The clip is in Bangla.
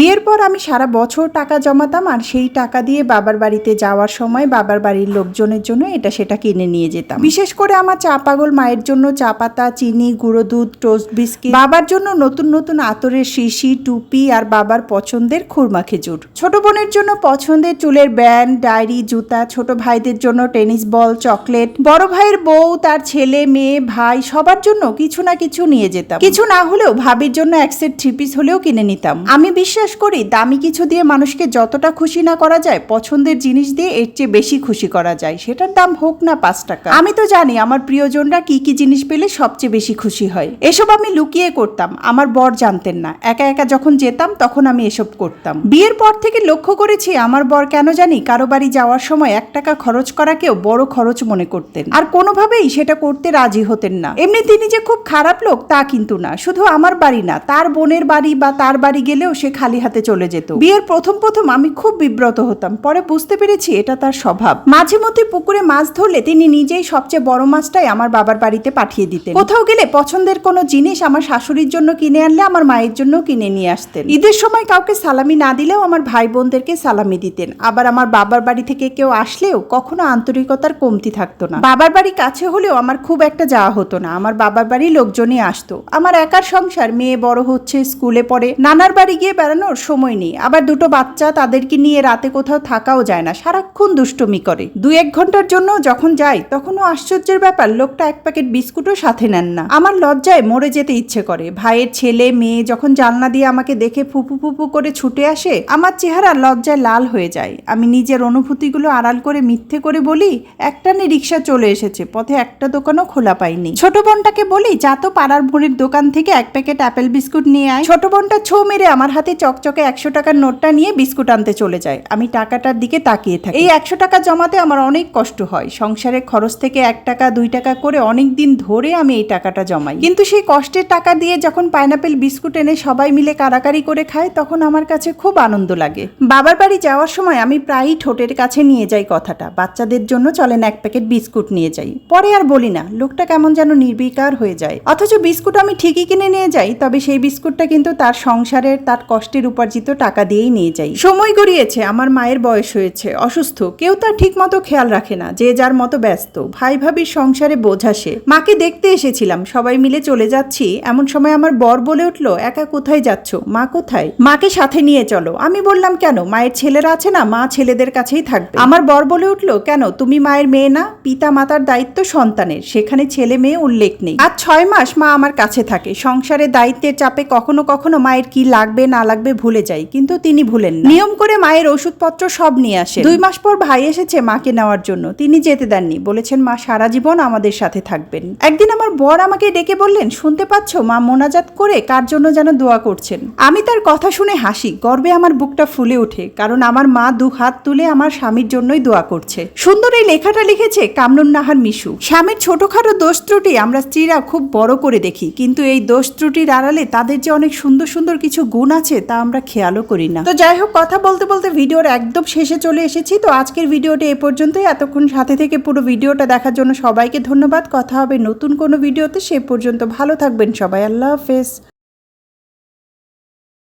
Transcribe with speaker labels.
Speaker 1: বিয়ের পর আমি সারা বছর টাকা জমাতাম আর সেই টাকা দিয়ে বাবার বাড়িতে যাওয়ার সময় বাবার বাড়ির লোকজনের জন্য এটা সেটা কিনে নিয়ে যেতাম। বিশেষ করে আমার চা পাগল মায়ের জন্য চা পাতা, চিনি, গুঁড়ো দুধ, টোস্ট বিস্কিট, বাবার জন্য নতুন নতুন আতরের শিশি, টুপি আর বাবার পছন্দের খুরমা খেজুর, ছোট বোনের জন্য পছন্দের চুলের ব্যান্ড, ডায়েরি, জুতা, ছোট ভাইদের জন্য টেনিস বল, চকলেট, বড় ভাইয়ের বউ, তার ছেলে মেয়ে, ভাই সবার জন্য কিছু না কিছু নিয়ে যেতাম। কিছু না হলেও ভাবির জন্য এক সেট 3 পিস হলেও কিনে নিতাম। আমি বিশ্বাস করি দামি কিছু দিয়ে মানুষকে যতটা খুশি না করা যায়, পছন্দের জিনিস দিয়ে এর চেয়ে বেশি খুশি করা যায়, সেটার দাম হোক না 5 টাকা। আমি তো জানি আমার প্রিয়জনরা কি কি জিনিস পেলে সবচেয়ে বেশি খুশি হয়। এসব আমি লুকিয়ে করতাম, আমার বর জানতেন না। একা একা যখন যেতাম তখন আমি এসব করতাম। বিয়ের পর থেকে লক্ষ্য করেছি আমার বর কেন জানি কারো বাড়ি যাওয়ার সময় 1 টাকা খরচ করাকেও বড় খরচ মনে করতেন আর কোনোভাবেই সেটা করতে রাজি হতেন না। এমনি তিনি যে খুব খারাপ লোক তা কিন্তু না, শুধু আমার বাড়ি না, তার বোনের বাড়ি বা তার বাড়ি গেলেও সে খালি হাতে চলে যেত। বিয়ের প্রথম আমি খুব বিব্রত হতাম, পরে বুঝতে পেরেছি এটা তার স্বভাব। মাঝে মধ্যে পুকুরে মাছ ধরলে তিনি নিজেই সবচেয়ে বড় মাছটাই আমার বাবার বাড়িতে পাঠিয়ে দিতেন। কোথাও গেলে পছন্দের কোনো জিনিস আমার শাশুড়ির জন্য কিনে আনলে আমার মায়ের জন্য কিনে নিয়ে আসতেন। ঈদের সময় কাউকে সালামি না দিলেও আমার ভাই বোনদেরকে সালামি দিতেন। আবার আমার বাবার বাড়ি থেকে কেউ আসলেও কখনো আন্তরিকতার কমতি থাকতো না। বাবার বাড়ি কাছে হলেও আমার খুব একটা যাওয়া হতো না, আমার বাবার বাড়ির লোকজনই আসতো। আমার একার সংসার, মেয়ে বড় হচ্ছে, স্কুলে পড়ে, নানার বাড়ি গিয়ে বেড়ানোর সময় নেই। আবার 2টো বাচ্চা, তাদেরকে নিয়ে রাতে কোথাও থাকাও যায় না, সারাক্ষণ দুষ্টুমি করে। 2-1 ঘন্টার জন্য যখন যাই তখনও আশ্চর্যের ব্যাপার, লোকটা 1 প্যাকেট বিস্কুটও সাথে নেন না। আমার লজ্জায় মরে যেতে ইচ্ছে করে। ভাইয়ের ছেলে মেয়ে যখন জানলা দিয়ে আমাকে দেখে ফুপু ফুপু করে ছুটে আসে, আমার চেহারা লজ্জায় লাল হয়ে যায়। আমি নিজের অনুভূতিগুলো আড়াল করে মিথ্যে করে বলি, একটানে রিক্সা চলে এসেছে, পথে একটা দোকানও খোলা পাইনি। ছোট বোনটাকে বলি, যা তো পাড়ার ভরির দোকান থেকে 1 প্যাকেট অ্যাপেল বিস্কুট নিয়ে আয়। ছোট বোনটা ছো মেরে আমার হাতে চকচকে 100 টাকার নোটটা নিয়ে বিস্কুট আনতে চলে যায়। আমি টাকাটার দিকে তাকিয়ে থাকি। এই 100 টাকা জমাতে আমার অনেক কষ্ট হয়। সংসারের খরচ থেকে 1 টাকা 2 টাকা করে অনেক দিন ধরে আমি এই টাকাটা জমাই। কিন্তু সেই কষ্টের টাকা দিয়ে যখন পাইনাপেল বিস্কুট এনে সবাই মিলে কারাকারি করে খায়, তখন আমার কাছে খুব আনন্দ লাগে। বাবার বাড়ি যাওয়ার সময় আমি প্রায়ই ঠোঁটের কাছে নিয়ে যাই কথাটা, বাচ্চাদের জন্য চলেন 1 প্যাকেট বিস্কুট নিয়ে যাই। পরে আর বলি না, লোকটা কেমন যেন নির্বিকার হয়ে যায়। অথচ বিস্কুট আমি ঠিকই কিনে নিয়ে যাই, তবে সেই বিস্কুটটা কিন্তু তার সংসারের, তার কষ্টের উপার্জিত টাকা দিয়েই নিয়ে যাই। সময় গড়িয়েছে, আমার মায়ের বয়স হয়েছে, অসুস্থ, কেউ তার ঠিক মতো খেয়াল রাখে না, যে যার মতো ব্যস্ত। ভাই ভাবির সংসারে বোঝা সে। মাকে দেখতে এসেছিলাম, সবাই মিলে চলে যাচ্ছি, এমন সময় আমার বর বলে উঠলো, একা কোথায় যাচ্ছ, মা কোথায়, মাকে সাথে নিয়ে চলো। আমি বললাম, কেন, মায়ের ছেলেরা আছে না, মা ছেলেদের কাছেই থাকবে। আমার বর বলে উঠলো, কেন, তুমি মায়ের মেয়ে না, পিতা মাতার দায়িত্ব সন্তানের, সেখানে ছেলে মেয়ে উল্লেখ নেই। আজ 6 মাস মা আমার কাছে থাকে। সংসারের দায়িত্বের চাপে কখনো কখনো মায়ের কি লাগবে না লাগবে ভুলে যাই, কিন্তু তিনি ভুলেন না। নিয়ম করে মায়ের ওষুধপত্র সব নিয়ে আসে। 2 মাস পর ভাই এসেছে মাকে নেওয়ার জন্য, তিনি যেতে দেননি, বলেছেন মা সারা জীবন আমাদের সাথে থাকবেন। একদিন আমার বর আমাকে ডেকে বললেন, শুনতে পাচ্ছ মা মোনাজাত করে কার জন্য যেন দোয়া করছেন। আমি তার কথা শুনে হাসি, গর্বে আমার বুকটা ফুলে ওঠে, কারণ আমার মা 2 হাত তুলে আমার স্বামীর জন্যই দোয়া করছে। সুন্দর এই লেখাটা লিখেছে কামরুন নাহার মিশু। স্বামীর ছোটখাটো দোষ ত্রুটি আমরা স্ত্রীরা খুব বড় করে দেখি, কিন্তু এই দোষ ত্রুটির আড়ালে তাদের যে অনেক সুন্দর সুন্দর কিছু গুণ আছে তা আমরা খেয়ালও করি না। তো যাই হোক, কথা বলতে বলতে ভিডিওর একদম শেষে চলে এসেছি। তো আজকের ভিডিওটা এ পর্যন্তই। এতক্ষণ সাথে থেকে পুরো ভিডিওটা দেখার জন্য সবাইকে ধন্যবাদ। কথা হবে নতুন কোনো ভিডিওতে, সে পর্যন্ত ভালো থাকবেন সবাই। আল্লাহ হাফেজ।